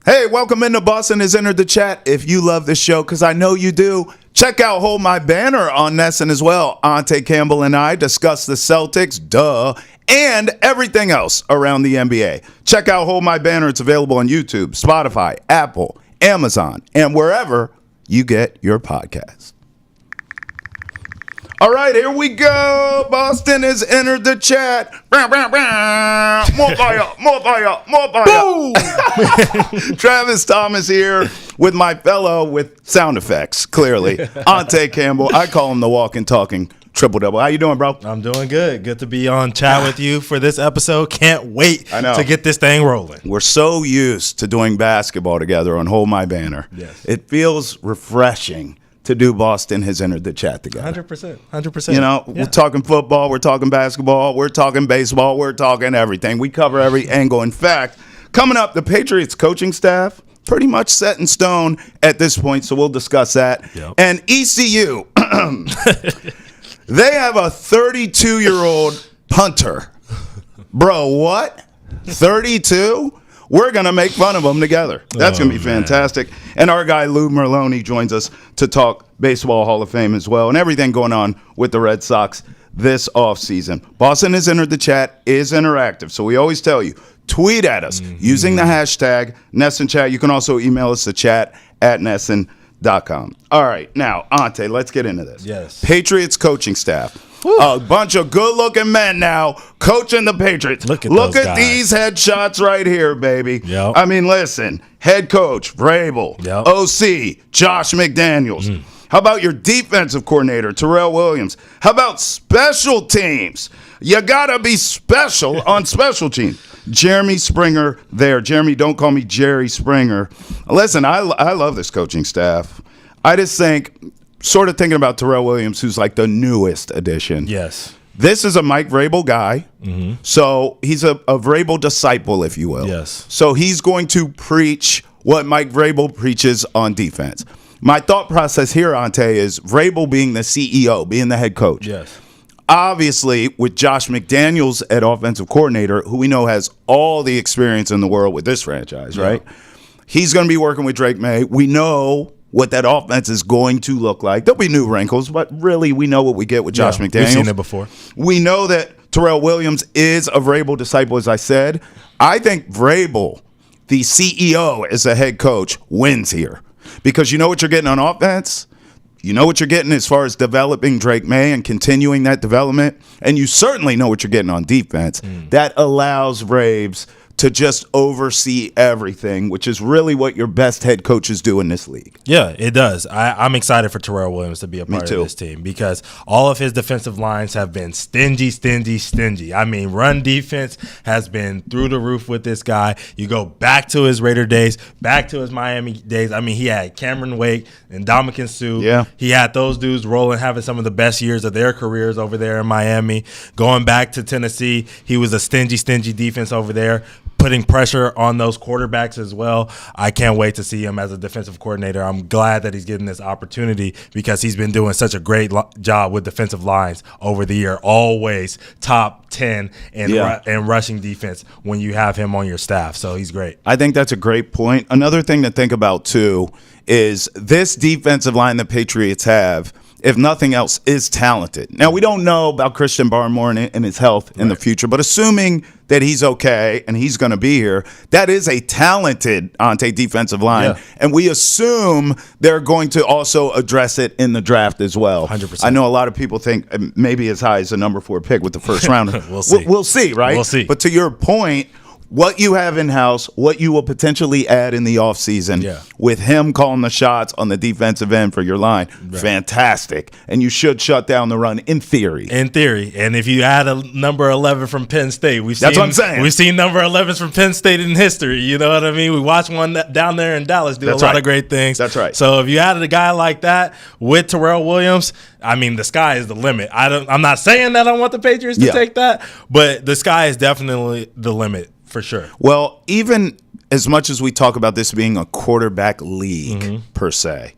Hey, welcome into Boston has entered the chat. If you love this show, because I know you do, check out Hold My Banner on Nesson as well. Ountae Campbell and I discuss the Celtics, and everything else around the NBA. Check out Hold My Banner. It's available on YouTube, Spotify, Apple, Amazon, and wherever you get your podcasts. All right, here we go. Boston has entered the chat. More fire. Travis Thomas here with my fellow with sound effects, clearly. Ountae Campbell. I call him the walking, talking triple-double. How you doing, bro? I'm doing good. Good to be on chat with you for this episode. Can't wait to get this thing rolling. We're so used to doing basketball together on Hold My Banner. Yes. It feels refreshing to do Boston has entered the chat together. 100%. You know, we're talking football, we're talking basketball, we're talking baseball, we're talking everything. We cover every angle. In fact, coming up, the Patriots coaching staff pretty much set in stone at this point, so we'll discuss that. Yep. And ECU, they have a 32-year-old punter. Bro, what? 32? We're going to make fun of them together. That's going to be fantastic. And our guy Lou Merloni joins us to talk Baseball Hall of Fame as well and everything going on with the Red Sox this offseason. Boston has entered the chat, is interactive. So we always tell you, tweet at us using the hashtag NessonChat. You can also email us to chat@nesson.com. All right, now, Ountae, let's get into this. Yes. Patriots coaching staff. Woo. A bunch of good-looking men now coaching the Patriots. Look at these headshots right here, baby. Yep. I mean, listen, head coach, Vrabel. Yep. OC, Josh McDaniels. How about your defensive coordinator, Terrell Williams? How about special teams? You got to be special on special teams. Jeremy Springer there. Jeremy, don't call me Jerry Springer. Listen, I love this coaching staff. I just think, sort of thinking about Terrell Williams, who's like the newest addition. Yes. This is a Mike Vrabel guy. So he's a Vrabel disciple, if you will. Yes. So he's going to preach what Mike Vrabel preaches on defense. My thought process here, Ountae, is Vrabel being the CEO, being the head coach. Yes. Obviously, with Josh McDaniels at offensive coordinator, who we know has all the experience in the world with this franchise, right? He's going to be working with Drake Maye. We know what that offense is going to look like. There'll be new wrinkles, but really we know what we get with Josh McDaniels. We've seen it before. We know that Terrell Williams is a Vrabel disciple, as I said. I think Vrabel, the CEO as a head coach, wins here. Because you know what you're getting on offense? You know what you're getting as far as developing Drake Maye and continuing that development. And you certainly know what you're getting on defense. That allows Braves to just oversee everything, which is really what your best head coaches do in this league. Yeah, it does. I'm excited for Terrell Williams to be a part of this team because all of his defensive lines have been stingy. I mean, run defense has been through the roof with this guy. You go back to his Raider days, back to his Miami days. I mean, he had Cameron Wake and Ndamukong Suh. Yeah. He had those dudes rolling, having some of the best years of their careers over there in Miami. Going back to Tennessee, he was a stingy defense over there, putting pressure on those quarterbacks as well. I can't wait to see him as a defensive coordinator. I'm glad that he's getting this opportunity because he's been doing such a great job with defensive lines over the year. Always top 10 in rushing defense when you have him on your staff. So he's great. I think that's a great point. Another thing to think about, too, is this defensive line the Patriots have, if nothing else, is talented. Now, we don't know about Christian Barmore and his health in the future, but assuming that he's okay and he's going to be here, that is a talented Ountae defensive line. Yeah. And we assume they're going to also address it in the draft as well. 100%. I know a lot of people think maybe as high as the number 4 pick with the first round. We'll see. We'll see, right? We'll see. But to your point, what you have in-house, what you will potentially add in the offseason with him calling the shots on the defensive end for your line, fantastic. And you should shut down the run in theory. In theory. And if you add a number 11 from Penn State, that's what I'm saying. We've seen number 11s from Penn State in history. You know what I mean? We watched one down there in Dallas do a lot of great things. That's right. So if you added a guy like that with Terrell Williams, I mean, the sky is the limit. I'm not saying that I want the Patriots to take that, but the sky is definitely the limit. For sure. Well, even as much as we talk about this being a quarterback league per se,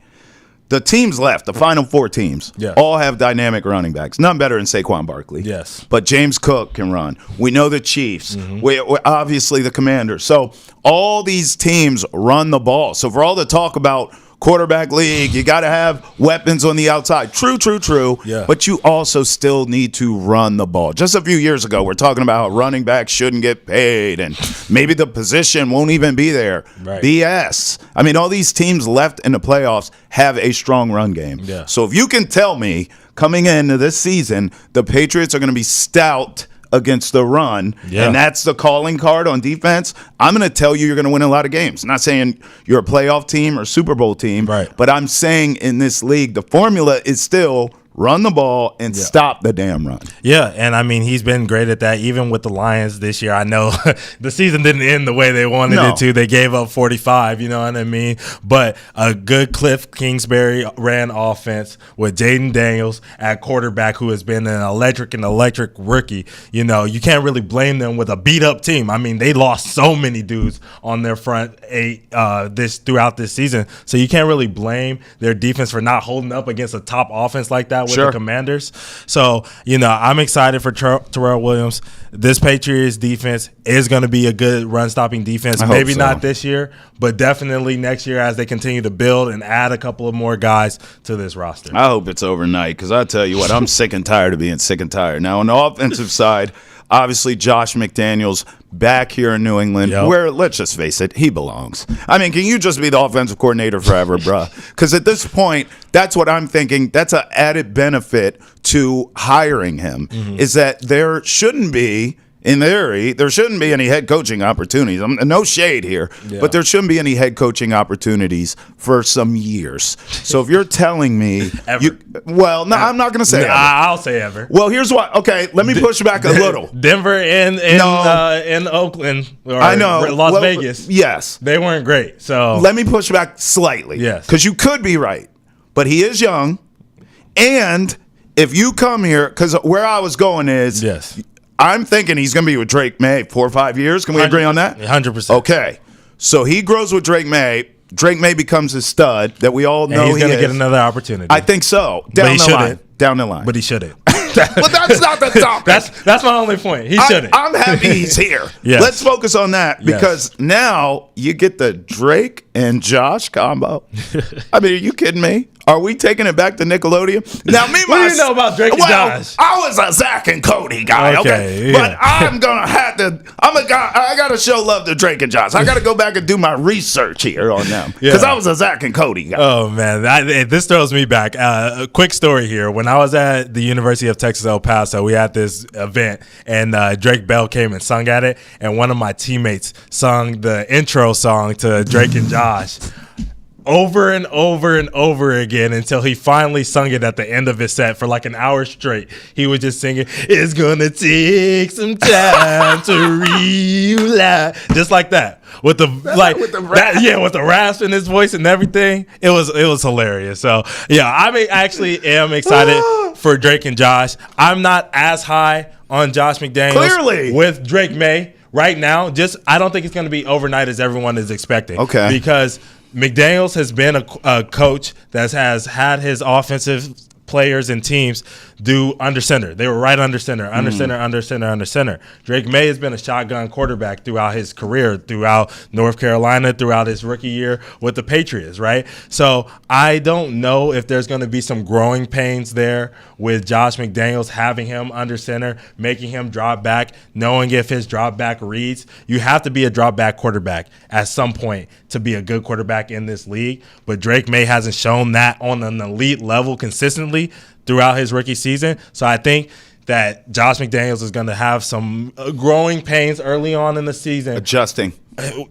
the teams left, the final 4 teams, all have dynamic running backs. None better than Saquon Barkley. Yes. But James Cook can run. We know the Chiefs. We obviously the Commanders. So all these teams run the ball. So for all the talk about quarterback league, you got to have weapons on the outside. True. Yeah. But you also still need to run the ball. Just a few years ago, we're talking about how running backs shouldn't get paid and maybe the position won't even be there. Right. BS. I mean, all these teams left in the playoffs have a strong run game. Yeah. So if you can tell me coming into this season, the Patriots are going to be stout against the run, and that's the calling card on defense, I'm going to tell you you're going to win a lot of games. I'm not saying you're a playoff team or Super Bowl team, but I'm saying in this league, the formula is still run the ball and stop the damn run. Yeah, and I mean, he's been great at that, even with the Lions this year. I know the season didn't end the way they wanted it to. They gave up 45, you know what I mean? But a good Cliff Kingsbury ran offense with Jaden Daniels at quarterback, who has been an electric rookie. You know, you can't really blame them with a beat-up team. I mean, they lost so many dudes on their front 8 throughout this season, so you can't really blame their defense for not holding up against a top offense like that with the Commanders. So, you know, I'm excited for Terrell Williams. This Patriots defense is going to be a good run-stopping defense. Maybe not this year, but definitely next year as they continue to build and add a couple of more guys to this roster. I hope it's overnight, because I tell you what, I'm sick and tired of being sick and tired. Now, on the offensive side, obviously Josh McDaniels back here in New England, where, let's just face it, he belongs. I mean, can you just be the offensive coordinator forever, bruh? Because at this point, that's what I'm thinking. That's an added benefit to hiring him, is that there shouldn't be, in theory, there shouldn't be any head coaching opportunities. No shade here, but there shouldn't be any head coaching opportunities for some years. So if you're telling me, I'm not going to say ever. I'll say ever. Well, here's what. Okay, let me push back a little. Denver and in Oakland, or I know, Las Vegas. Yes, they weren't great. So let me push back slightly. Yes, because you could be right, but he is young, and if you come here, because where I was going is I'm thinking he's going to be with Drake Maye 4 or 5 years. Can we agree on that? 100%. Okay. So he grows with Drake Maye. Drake Maye becomes a stud that we all know he's going to get another opportunity. I think so. Down the line. But he shouldn't. Well, that's not the topic. That's my only point. He shouldn't. I'm happy he's here. Let's focus on that, because now you get the Drake and Josh combo. I mean, are you kidding me? Are we taking it back to Nickelodeon? Now, what do you know about Drake and Josh? I was a Zach and Cody guy, okay? But I'm going to have to – I got to show love to Drake and Josh. I got to go back and do my research here on them, because I was a Zach and Cody guy. Oh, man. This throws me back. A quick story here. When I was at the University of Texas, El Paso, we had this event, and Drake Bell came and sung at it, and one of my teammates sung the intro song to Drake and Josh over and over and over again until he finally sung it at the end of his set for like an hour straight. He was just singing, "It's gonna take some time to realize," just like that, with the with the rasp in his voice and everything. It was hilarious. So I actually am excited for Drake and Josh. I'm not as high on Josh McDaniels with Drake Maye right now. I don't think it's going to be overnight as everyone is expecting. Okay, because McDaniels has been a coach that has had his offensive players and teams do under center. They were right under center, under center. Drake Maye has been a shotgun quarterback throughout his career, throughout North Carolina, throughout his rookie year with the Patriots, right? So I don't know if there's going to be some growing pains there with Josh McDaniels having him under center, making him drop back, knowing if his drop back reads. You have to be a drop back quarterback at some point to be a good quarterback in this league, but Drake Maye hasn't shown that on an elite level consistently throughout his rookie season. So I think that Josh McDaniels is going to have some growing pains early on in the season. Adjusting.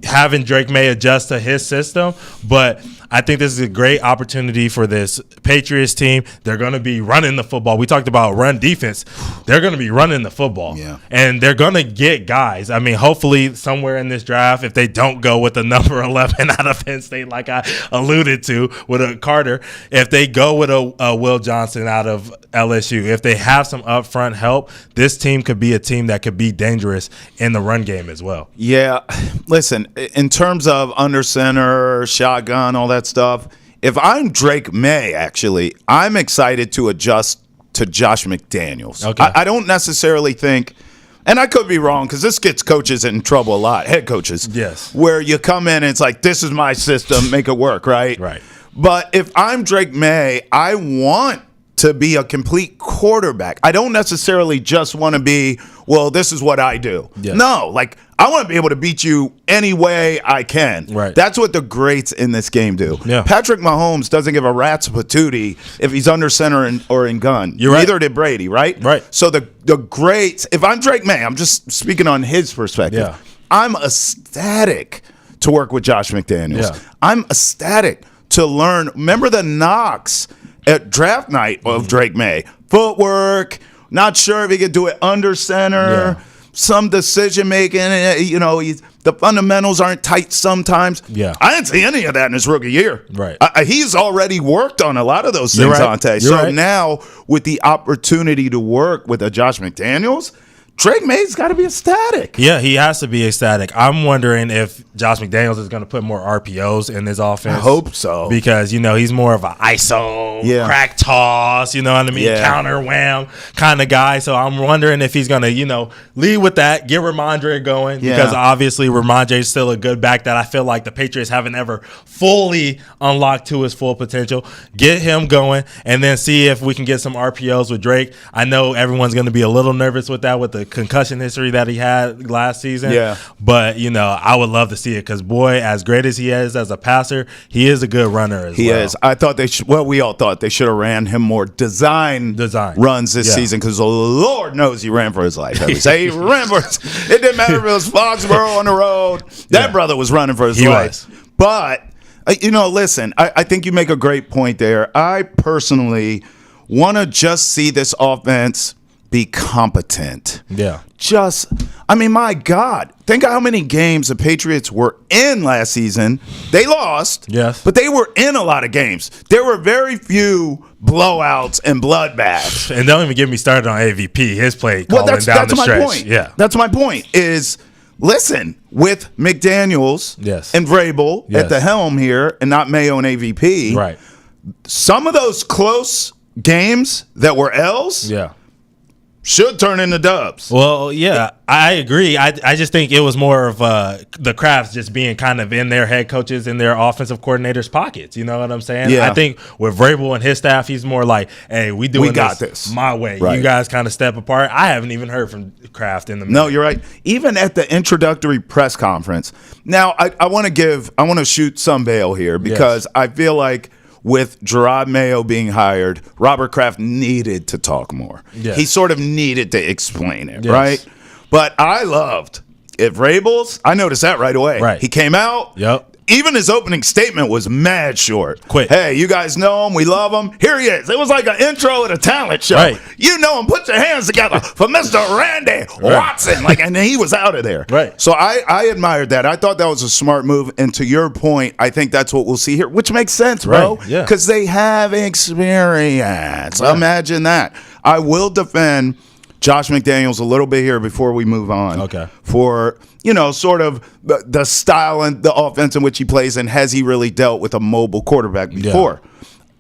Having Drake Maye adjust to his system. But I think this is a great opportunity for this Patriots team. They're going to be running the football. We talked about run defense. They're going to be running the football. Yeah. And they're going to get guys. I mean, hopefully somewhere in this draft, if they don't go with the number 11 out of Penn State, like I alluded to with a Carter, if they go with a Will Johnson out of LSU, if they have some upfront help, this team could be a team that could be dangerous in the run game as well. Yeah. Listen, in terms of under center, shotgun, all that stuff, If I'm Drake Maye, actually, I'm excited to adjust to Josh McDaniels. Okay. I don't necessarily think, and I could be wrong because this gets coaches in trouble a lot, head coaches. Yes. Where you come in and it's like, this is my system, make it work, right? Right. But if I'm Drake Maye, I want to be a complete quarterback. I don't necessarily just want to be, well, this is what I do. Yes. No, like I want to be able to beat you any way I can. Right. That's what the greats in this game do. Yeah. Patrick Mahomes doesn't give a rat's patootie if he's under center or in gun. You're right. Neither did Brady, right? Right. So the greats, if I'm Drake Maye, I'm just speaking on his perspective. Yeah. I'm ecstatic to work with Josh McDaniels. Yeah. I'm ecstatic to learn. Remember the knocks at draft night of Drake Maye? Footwork, not sure if he could do it under center, some decision making. The fundamentals aren't tight sometimes. Yeah. I didn't see any of that in his rookie year. Right. He's already worked on a lot of those You're things, right. Ountae. You're So right. now with the opportunity to work with a Josh McDaniels, Drake Maye's got to be ecstatic. Yeah, he has to be ecstatic. I'm wondering if Josh McDaniels is going to put more RPOs in his offense. I hope so. Because, he's more of an ISO, crack toss, you know what I mean, counter wham kind of guy. So I'm wondering if he's going to, lead with that, get Ramondre going. Yeah. Because obviously Ramondre is still a good back that I feel like the Patriots haven't ever fully unlocked to his full potential. Get him going and then see if we can get some RPOs with Drake. I know everyone's going to be a little nervous with that with the concussion history that he had last season. Yeah. But, I would love to see it because, boy, as great as he is as a passer, he is a good runner as well. He is. I thought we all thought they should have ran him more design runs this season because the Lord knows he ran for his life. He ran for it didn't matter if it was Foxborough on the road. That brother was running for his life. But, listen, I think you make a great point there. I personally want to just see this offense be competent. Yeah. My God. Think of how many games the Patriots were in last season. They lost. Yes. But they were in a lot of games. There were very few blowouts and bloodbaths. And don't even get me started on AVP. His play calling down the my stretch. point. Yeah. That's my point is, listen, with McDaniels and Vrabel at the helm here and not Mayo and AVP, Right. some of those close games that were L's should turn into dubs. Well, yeah, I agree. I just think it was more of the Crafts just being kind of in their head coaches and their offensive coordinators' pockets. You know what I'm saying? Yeah. I think with Vrabel and his staff, he's more like, hey, we got this my way. Right. You guys kind of step apart. I haven't even heard from Kraft in the middle. No, you're right. Even at the introductory press conference. Now, I want to shoot some bail here because I feel like with Gerard Mayo being hired, Robert Kraft needed to talk more. Yes. He sort of needed to explain it, right? But I loved if Vrabel's, I noticed that right away. Right. He came out. Yep. Even his opening statement was mad short. Quick. Hey, you guys know him. We love him. Here he is. It was like an intro at a talent show. Right. You know him. Put your hands together for Mr. Randy Watson. And then he was out of there. Right. So I admired that. I thought that was a smart move. And to your point, I think that's what we'll see here, which makes sense, bro. Right. Yeah. Because they have experience. Yeah. Imagine that. I will defend Josh McDaniels a little bit here before we move on. Okay. For, sort of the style and the offense in which he plays, and has he really dealt with a mobile quarterback before?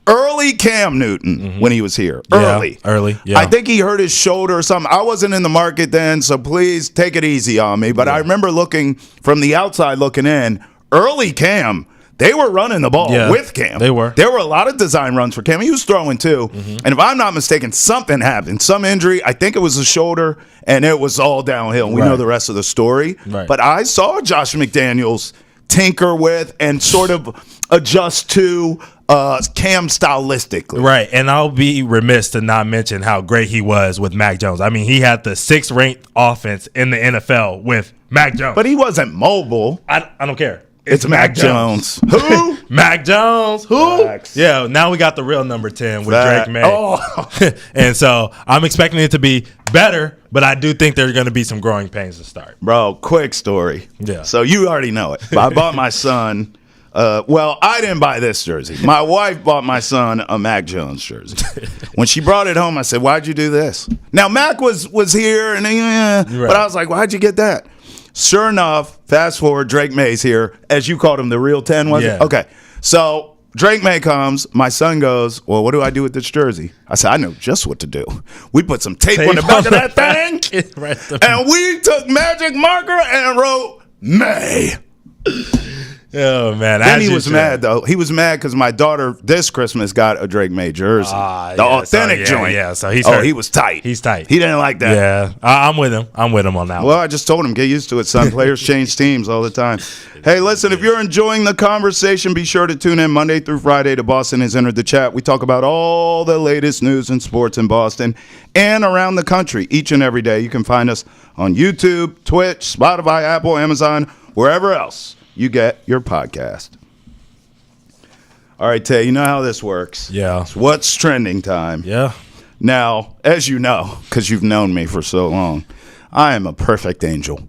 Early Cam Newton when he was here. Early. Yeah. I think he hurt his shoulder or something. I wasn't in the market then, so please take it easy on me. But I remember looking from the outside looking in, early Cam, they were running the ball with Cam. They were. There were a lot of design runs for Cam. He was throwing too. And if I'm not mistaken, something happened. Some injury. I think it was a shoulder, and it was all downhill. We know the rest of the story. Right. But I saw Josh McDaniels tinker with and sort of adjust to Cam stylistically. Right, and I'll be remiss to not mention how great he was with Mac Jones. I mean, he had the 6th ranked offense in the NFL with Mac Jones. But he wasn't mobile. I don't care. It's Mac Jones. Who? Mac Jones. Who? Facts. Yeah, now we got the real number 10 with Fact. Drake Maye. Oh. And so I'm expecting it to be better, but I do think there's going to be some growing pains to start. Bro, quick story. Yeah. So you already know it. I bought my son, I didn't buy this jersey. My wife bought my son a Mac Jones jersey. When she brought it home, I said, why'd you do this? Now, Mac was here, and but I was like, why'd you get that? Sure enough, fast forward, Drake Maye's here. As you called him, the real 10, was it? Okay. So Drake Maye comes. My son goes, well, what do I do with this jersey? I said, I know just what to do. We put some tape on the back of that thing, and we took magic marker and wrote May. Oh, man. Then he was mad, though. He was mad because my daughter this Christmas got a Drake Maye jersey. The authentic joint. Yeah, so he's hurt. He was tight. He's tight. He didn't like that. Yeah, I'm with him. I'm with him on that Well, one. I just told him, get used to it, son. Players change teams all the time. Hey, listen, if you're enjoying the conversation, be sure to tune in Monday through Friday to Boston Has Entered the Chat. We talk about all the latest news and sports in Boston and around the country each and every day. You can find us on YouTube, Twitch, Spotify, Apple, Amazon, wherever else you get your podcast. All right, Tay, you know how this works. Yeah. It's what's trending time. Yeah. Now, as you know, because you've known me for so long, I am a perfect angel.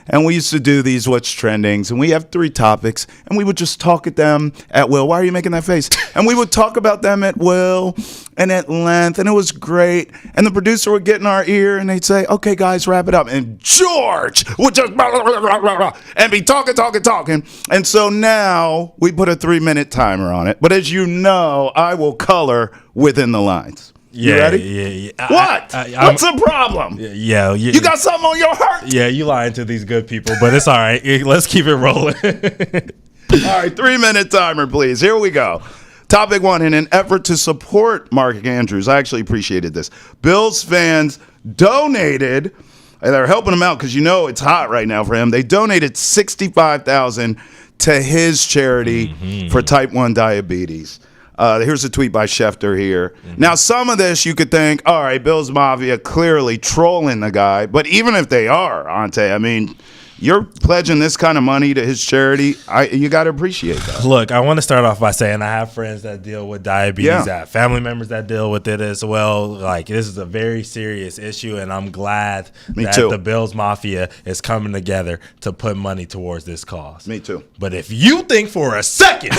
And we used to do these What's Trendings, and we have 3 topics, and we would just talk at them at will. Why are you making that face? And we would talk about them at will and at length, and it was great. And the producer would get in our ear, and they'd say, okay, guys, wrap it up. And George would just and be talking. And so now we put a 3-minute timer on it. But as you know, I will color within the lines. You ready? Yeah. What? What's the problem? Yeah. You got something on your heart? Yeah, you lying to these good people, but it's all right. Let's keep it rolling. All right, 3-minute timer, please. Here we go. Topic 1, in an effort to support Mark Andrews, I actually appreciated this. Bills fans donated, and they're helping him out because you know it's hot right now for him. They donated $65,000 to his charity for type 1 diabetes. Here's a tweet by Schefter here. Now, some of this you could think, all right, Bills Mafia clearly trolling the guy. But even if they are, Ountae, I mean, you're pledging this kind of money to his charity. You got to appreciate that. Look, I want to start off by saying I have friends that deal with diabetes. I have family members that deal with it as well. Like, this is a very serious issue, and I'm glad that the Bills Mafia is coming together to put money towards this cause. Me too. But if you think for a second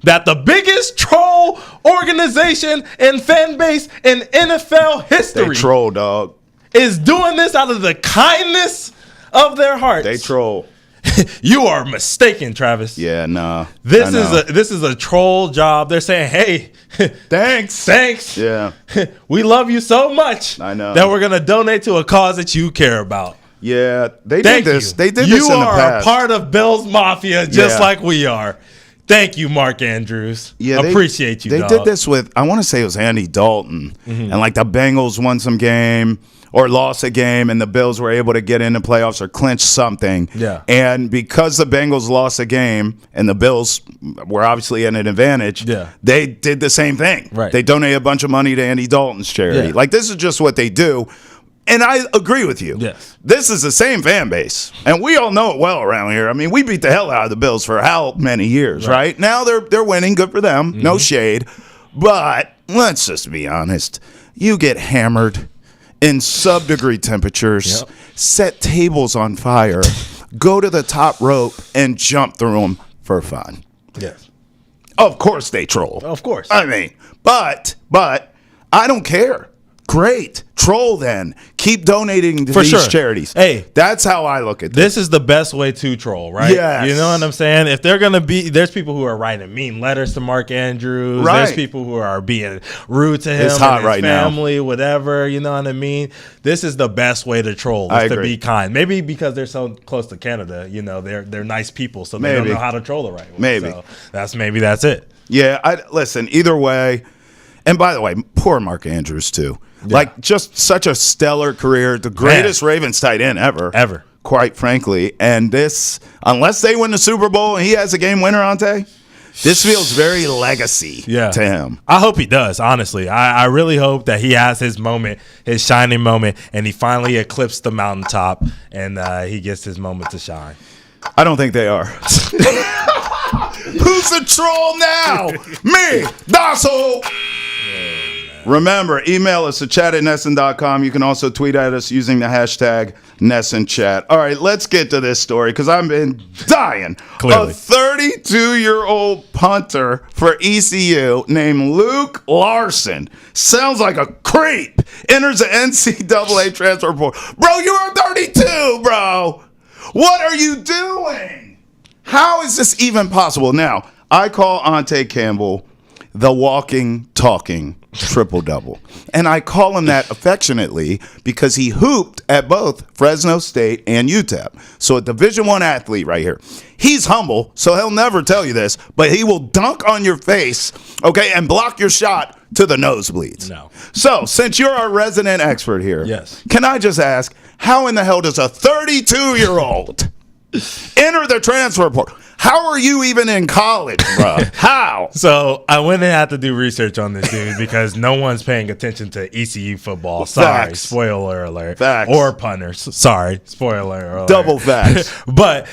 that the biggest troll organization and fan base in NFL history they troll, dog, is doing this out of the kindness of their hearts, they troll. You are mistaken, Travis. Yeah, nah. This is a troll job. They're saying, "Hey, thanks. Yeah, we love you so much. I know that we're gonna donate to a cause that you care about." Yeah, they did this. They did this in the past. You are a part of Bills Mafia, just like we are. Thank you, Mark Andrews. Yeah, appreciate you. They did this with, I want to say it was Andy Dalton, and like the Bengals won some game or lost a game, and the Bills were able to get into playoffs or clinch something. Yeah. And because the Bengals lost a game and the Bills were obviously at an advantage, they did the same thing. Right. They donated a bunch of money to Andy Dalton's charity. Yeah. Like, this is just what they do. And I agree with you. Yes. This is the same fan base. And we all know it well around here. I mean, we beat the hell out of the Bills for how many years, right? Now they're winning. Good for them. No shade. But let's just be honest. You get hammered in sub-degree temperatures, set tables on fire, go to the top rope, and jump through them for fun. Yes. Of course they troll. Of course. I mean, but I don't care. Great. Troll then. Keep donating to these charities. Hey, that's how I look at this. This is the best way to troll, right? Yes. You know what I'm saying? If they're going to be, there's people who are writing mean letters to Mark Andrews. Right. There's people who are being rude to him. It's hot and his right family, whatever. You know what I mean? This is the best way to troll, is to be kind. Maybe because they're so close to Canada, you know, they're nice people, so they don't know how to troll the right way. Maybe. So that's it. Yeah, listen, either way. And by the way, poor Mark Andrews, too. Yeah. Like, just such a stellar career. The greatest Ravens tight end ever. Quite frankly. And this, unless they win the Super Bowl and he has a game winner, Ountae, this feels very legacy to him. I hope he does, honestly. I really hope that he has his moment, his shining moment, and he finally eclipsed the mountaintop and he gets his moment to shine. I don't think they are. Who's the troll now? Me, Dasso. Remember, email us at chat@nesson.com. You can also tweet at us using the hashtag NessonChat. All right, let's get to this story because I've been dying. Clearly. A 32-year-old punter for ECU named Luke Larsen. Sounds like a creep. Enters the NCAA transfer portal. Bro, you're 32, bro. What are you doing? How is this even possible? Now, I call Ountae Campbell the walking, talking triple-double. And I call him that affectionately because he hooped at both Fresno State and UTEP. So a Division I athlete right here. He's humble, so he'll never tell you this, but he will dunk on your face, okay, and block your shot to the nosebleeds. No. So, since you're our resident expert here, yes, can I just ask, how in the hell does a 32-year-old enter the transfer portal? How are you even in college, bro? How? So I went and had to do research on this dude because no one's paying attention to ECU football. Sorry, Facts. Spoiler alert. Facts. Or punters. Sorry, spoiler alert. Double facts. But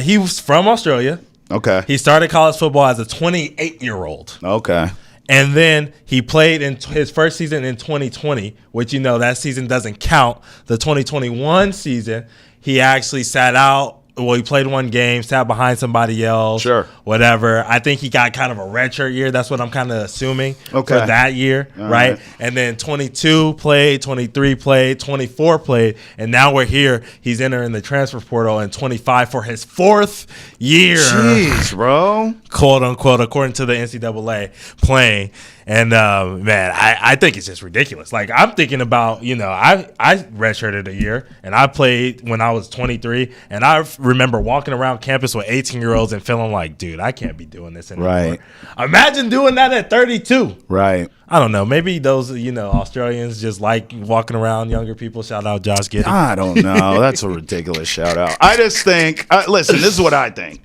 he was from Australia. Okay. He started college football as a 28-year-old. Okay. And then he played in his first season in 2020, which, that season doesn't count. The 2021 season, he actually sat out. Well, he played one game, sat behind somebody else, sure, whatever. I think he got kind of a redshirt year. That's what I'm kind of assuming for that year, right? And then 22 played, 23 played, 24 played, and now we're here. He's entering the transfer portal in 25 for his fourth year. Jeez, bro. Quote, unquote, according to the NCAA, playing. And, man, I think it's just ridiculous. Like, I'm thinking about, I redshirted a year, and I played when I was 23, and I remember walking around campus with 18-year-olds and feeling like, dude, I can't be doing this anymore. Right. Imagine doing that at 32. Right. I don't know. Maybe those, Australians just like walking around younger people. Shout out Josh Giddey. I don't know. That's a ridiculous shout out. I just think, listen, this is what I think.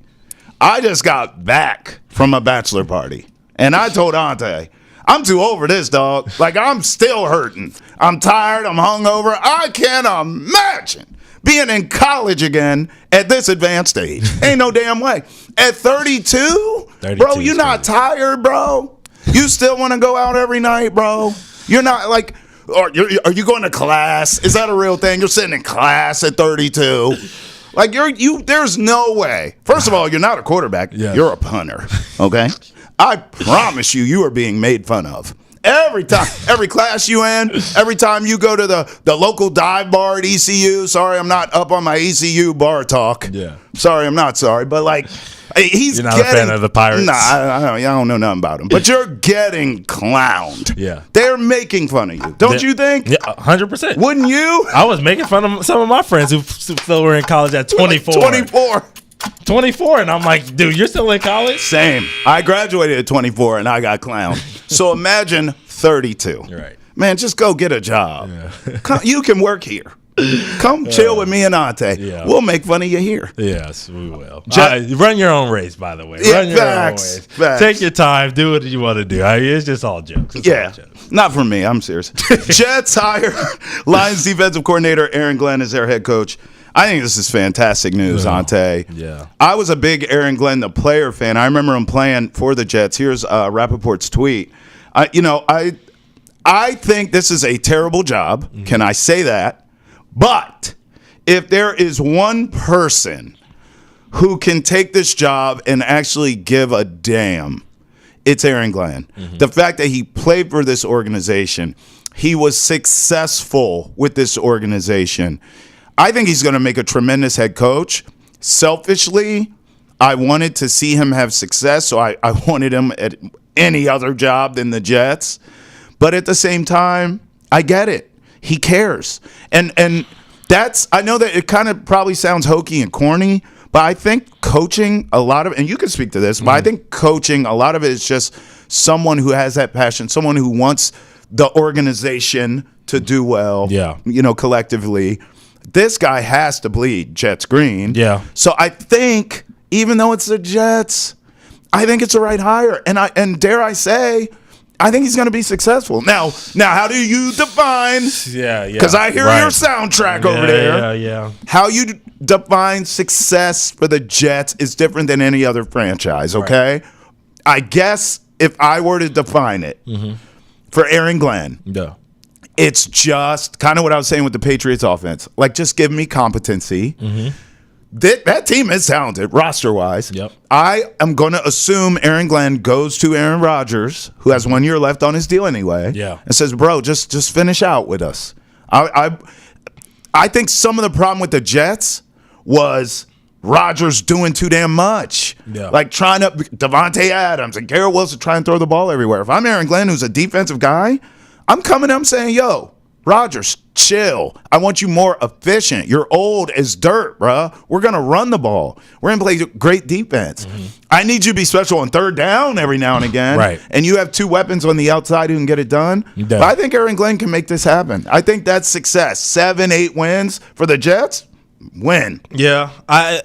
I just got back from a bachelor party, and I told Ountae, I'm too over this, dog. Like, I'm still hurting. I'm tired. I'm hungover. I can't imagine being in college again at this advanced age. Ain't no damn way. At 32? Bro, you're not tired, bro. You still want to go out every night, bro. You're not like, are you going to class? Is that a real thing? You're sitting in class at 32. Like, there's no way. First of all, you're not a quarterback. Yes. You're a punter, okay? I promise you are being made fun of. Every time, every class you in, every time you go to the local dive bar at ECU. Sorry, I'm not up on my ECU bar talk. Yeah. Sorry, I'm not sorry. But, like, you're not a fan of the Pirates? Nah, I don't know nothing about them. But you're getting clowned. Yeah. They're making fun of you. Don't you think? Yeah, 100%. Wouldn't you? I was making fun of some of my friends who still were in college at 24. 24, and I'm like, dude, you're still in college? Same. I graduated at 24, and I got clowned. So imagine 32. You're right. Man, just go get a job. Yeah. You can work here. Come chill with me and Ountae. Yeah. We'll make fun of you here. Yes, we will. Run your own race, by the way. Run your own race. Facts. Take your time. Do what you want to do. It's just all jokes. All jokes. Not for me. I'm serious. Jets hire Lions defensive coordinator Aaron Glenn as their head coach. I think this is fantastic news, Ountae. Yeah. I was a big Aaron Glenn, the player, fan. I remember him playing for the Jets. Here's Rappaport's tweet. I think this is a terrible job. Mm-hmm. Can I say that? But if there is one person who can take this job and actually give a damn, it's Aaron Glenn. Mm-hmm. The fact that he played for this organization, he was successful with this organization. I think he's going to make a tremendous head coach. Selfishly, I wanted to see him have success, so I wanted him at any other job than the Jets. But at the same time, I get it. He cares. And that's, I know that it kind of probably sounds hokey and corny, but I think coaching a lot of, and you can speak to this, but I think coaching, a lot of it is just someone who has that passion, someone who wants the organization to do well, collectively. This guy has to bleed Jets green. Yeah. So I think, even though it's the Jets, I think it's the right hire. And dare I say, I think he's going to be successful. Now, how do you define? Yeah. Because I hear your soundtrack over there. Yeah. How you define success for the Jets is different than any other franchise. Okay. Right. I guess if I were to define it for Aaron Glenn, it's just kind of what I was saying with the Patriots offense. Like, just give me competency. That team is talented, roster-wise. Yep. I am going to assume Aaron Glenn goes to Aaron Rodgers, who has 1 year left on his deal anyway, and says, bro, just finish out with us. I think some of the problem with the Jets was Rodgers doing too damn much. Yeah. Like trying to Devontae Adams and Garrett Wilson trying to throw the ball everywhere. If I'm Aaron Glenn, who's a defensive guy, I'm saying, yo, Rodgers, chill. I want you more efficient. You're old as dirt, bruh. We're going to run the ball. We're going to play great defense. I need you to be special on third down every now and again. Right. And you have two weapons on the outside who can get it done. But I think Aaron Glenn can make this happen. I think that's success. 7-8 wins for the Jets. Win. Yeah,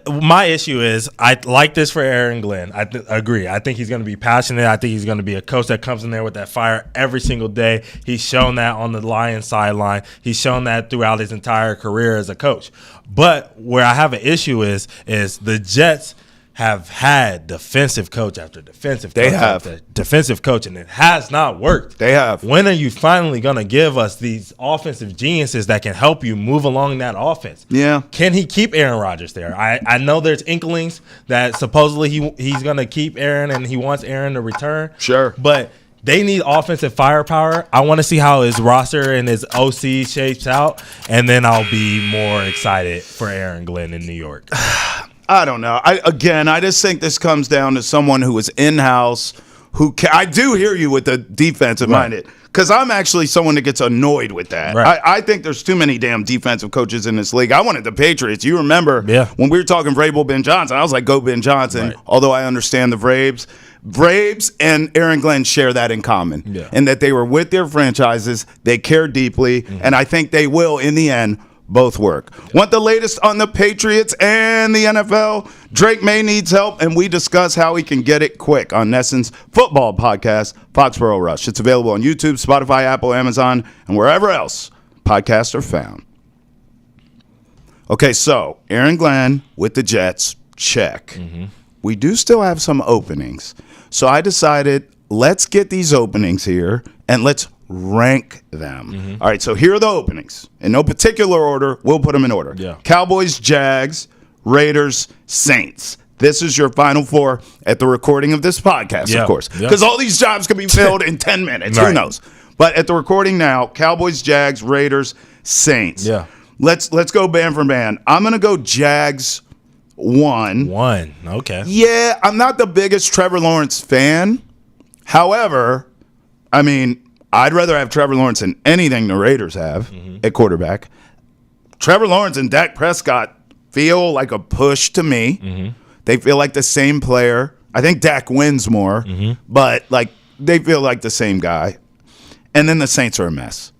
my issue is I like this for Aaron Glenn. I agree. I think he's going to be passionate. I think he's going to be a coach that comes in there with that fire every single day. He's shown that on the Lions sideline. He's shown that throughout his entire career as a coach. But where I have an issue is the Jets have had defensive coach after defensive coach after defensive coach, and it has not worked. They have. When are you finally going to give us these offensive geniuses that can help you move along that offense? Yeah. Can he keep Aaron Rodgers there? I know there's inklings that supposedly he's going to keep Aaron and he wants Aaron to return. Sure. But they need offensive firepower. I want to see how his roster and his OC shapes out, and then I'll be more excited for Aaron Glenn in New York. I don't know. I just think this comes down to someone who is in-house, I do hear you with the defensive minded, because I'm actually someone that gets annoyed with that. Right. I think there's too many damn defensive coaches in this league. I wanted the Patriots. You remember when we were talking Vrabel, Ben Johnson, I was like, go Ben Johnson, although I understand the Vrabes. Vrabes and Aaron Glenn share that in common, and that they were with their franchises, they care deeply, and I think they will, in the end, both work. Want the latest on the Patriots and the NFL? Drake Maye needs help, and we discuss how he can get it quick on Nesson's football podcast, Foxborough Rush. It's available on YouTube, Spotify, Apple, Amazon, and wherever else podcasts are found. Okay, so Aaron Glenn with the Jets, check. We do still have some openings. So I decided, let's get these openings here, and let's rank them. All right, so here are the openings. In no particular order, we'll put them in order. Cowboys, Jags, Raiders, Saints. This is your final four at the recording of this podcast, of course. Because all these jobs can be filled in 10 minutes. Who knows? But at the recording now, Cowboys, Jags, Raiders, Saints. Let's go band for band. I'm going to go Jags 1. Okay. Yeah, I'm not the biggest Trevor Lawrence fan. However, I mean, I'd rather have Trevor Lawrence than anything the Raiders have at quarterback. Trevor Lawrence and Dak Prescott feel like a push to me. They feel like the same player. I think Dak wins more, but like they feel like the same guy. And then the Saints are a mess.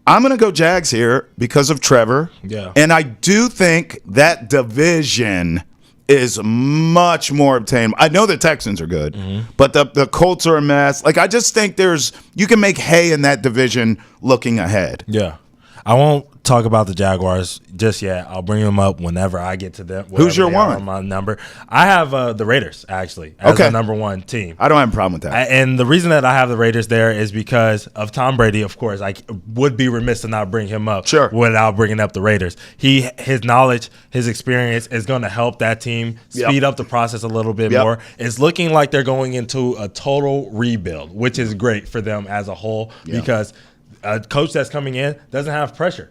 I'm going to go Jags here because of Trevor. And I do think that division is much more obtainable. I know the Texans are good, but the Colts are a mess. Like, I just think you can make hay in that division looking ahead. I won't talk about the Jaguars just yet. I'll bring them up whenever I get to them. Who's your one? On my number. I have the Raiders, actually, as the number one team. I don't have a problem with that. And the reason that I have the Raiders there is because of Tom Brady, of course. I would be remiss to not bring him up without bringing up the Raiders. His knowledge, his experience is going to help that team speed up the process a little bit more. It's looking like they're going into a total rebuild, which is great for them as a whole because a coach that's coming in doesn't have pressure.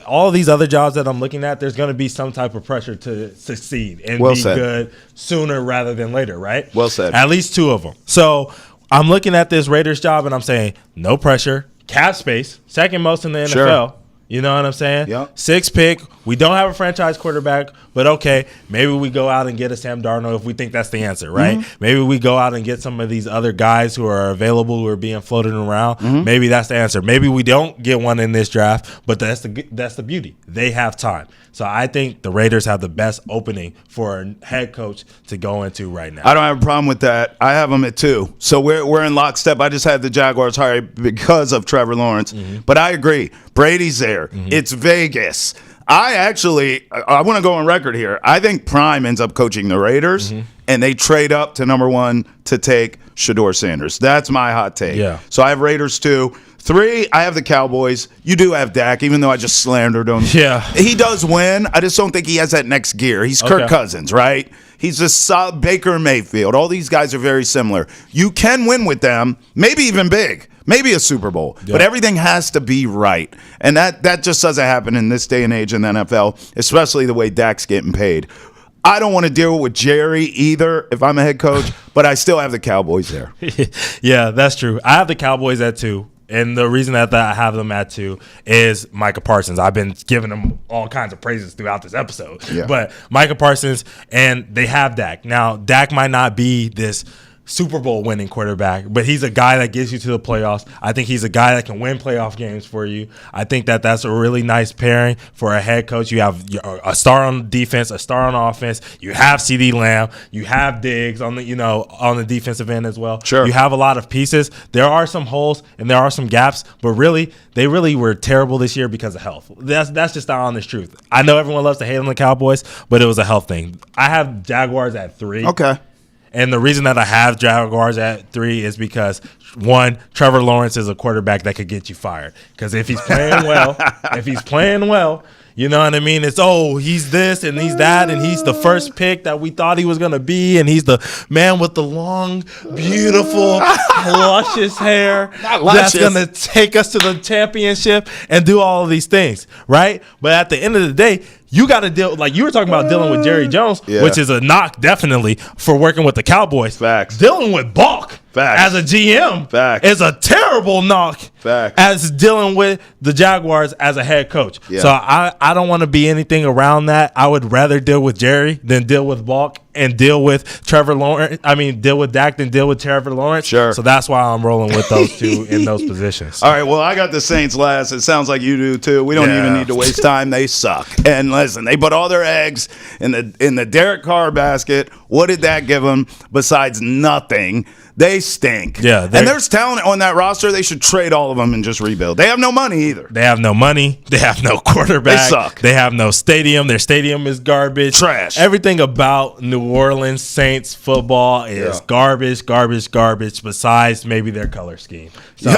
All these other jobs that I'm looking at, there's going to be some type of pressure to succeed and be good sooner rather than later, right? Well said. At least two of them. So I'm looking at this Raiders job and I'm saying no pressure, cap space, second most in the NFL. You know what I'm saying? 6th pick. We don't have a franchise quarterback, but okay, maybe we go out and get a Sam Darnold if we think that's the answer, right? Maybe we go out and get some of these other guys who are available who are being floated around. Maybe that's the answer. Maybe we don't get one in this draft, but that's the beauty. They have time. So I think the Raiders have the best opening for a head coach to go into right now. I don't have a problem with that. I have them at 2. So we're in lockstep. I just had the Jaguars higher because of Trevor Lawrence. But I agree. Brady's there. It's Vegas. I want to go on record here. I think Prime ends up coaching the Raiders, and they trade up to number 1 to take Shedeur Sanders. That's my hot take. So I have Raiders 2. 3, I have the Cowboys. You do have Dak, even though I just slandered him. He does win. I just don't think he has that next gear. He's Kirk Cousins, right? He's just Baker Mayfield. All these guys are very similar. You can win with them, maybe even big, maybe a Super Bowl, but everything has to be right. And that just doesn't happen in this day and age in the NFL, especially the way Dak's getting paid. I don't want to deal with Jerry either if I'm a head coach, but I still have the Cowboys there. Yeah, that's true. I have the Cowboys at 2. And the reason that I have them at 2 is Micah Parsons. I've been giving them all kinds of praises throughout this episode. Yeah. But Micah Parsons, and they have Dak. Now, Dak might not be this Super Bowl winning quarterback, but he's a guy that gets you to the playoffs. I think he's a guy that can win playoff games for you. I think that that's a really nice pairing for a head coach. You have a star on defense, a star on offense. You have CeeDee Lamb. You have Diggs on the defensive end as well. Sure. You have a lot of pieces. There are some holes and there are some gaps, but really, they really were terrible this year because of health. That's just the honest truth. I know everyone loves to hate on the Cowboys, but it was a health thing. I have Jaguars at 3. Okay. And the reason that I have Jaguars at 3 is because, one, Trevor Lawrence is a quarterback that could get you fired. Because if he's playing well, you know what I mean? It's, he's this and he's that, and he's the first pick that we thought he was going to be, and he's the man with the long, beautiful, luscious hair that's going to take us to the championship and do all of these things, right? But at the end of the day, you got to deal, like you were talking about dealing with Jerry Jones, which is a knock definitely for working with the Cowboys. Facts. Dealing with Balk as a GM is a terrible knock as dealing with the Jaguars as a head coach. Yeah. So I don't want to be anything around that. I would rather deal with Jerry than deal with Balk and deal with Trevor Lawrence. I mean, deal with Dak than deal with Trevor Lawrence. Sure. So that's why I'm rolling with those two in those positions. All right, well, I got the Saints last. It sounds like you do too. We don't even need to waste time. They suck. And listen, they put all their eggs in the Derek Carr basket. What did that give them besides nothing? They stink. Yeah, and there's talent on that roster. They should trade all of them and just rebuild. They have no money either. They have no money. They have no quarterback. They suck. They have no stadium. Their stadium is garbage. Trash. Everything about New Orleans Saints football is garbage, besides maybe their color scheme. So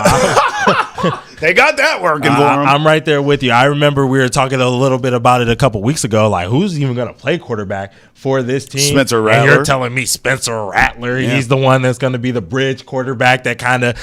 they got that working for them. I'm right there with you. I remember we were talking a little bit about it a couple weeks ago, like who's even going to play quarterback for this team? Spencer Rattler. And you're telling me Spencer Rattler. Yeah. He's the one that's going to be the bridge quarterback that kind of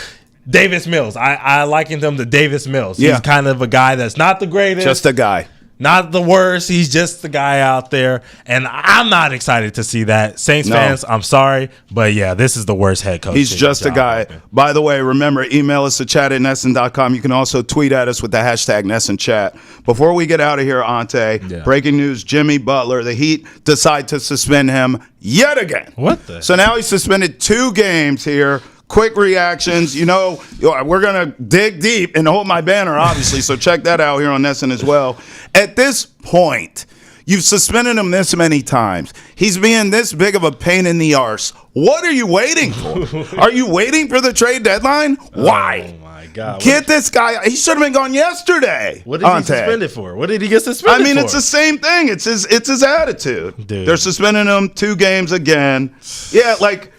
Davis Mills. I likened him to Davis Mills. Yeah. He's kind of a guy that's not the greatest. Just a guy. Not the worst. He's just the guy out there. And I'm not excited to see that. Saints fans, I'm sorry. But, yeah, this is the worst head coach. He's just a guy. By the way, remember, email us at chat@nesson.com. You can also tweet at us with the hashtag NessonChat. Before we get out of here, Ountae, breaking news, Jimmy Butler, the Heat decide to suspend him yet again. What the? So now he's suspended 2 games here. Quick reactions. You know, we're going to dig deep and hold my banner, obviously, so check that out here on Nesson as well. At this point, you've suspended him this many times. He's being this big of a pain in the arse. What are you waiting for? Are you waiting for the trade deadline? Why? Oh, my God. Get this guy. He should have been gone yesterday. What did he suspended for? What did he get suspended for? I mean, it's the same thing. It's his attitude. Dude. They're suspending him 2 games again. Yeah, like...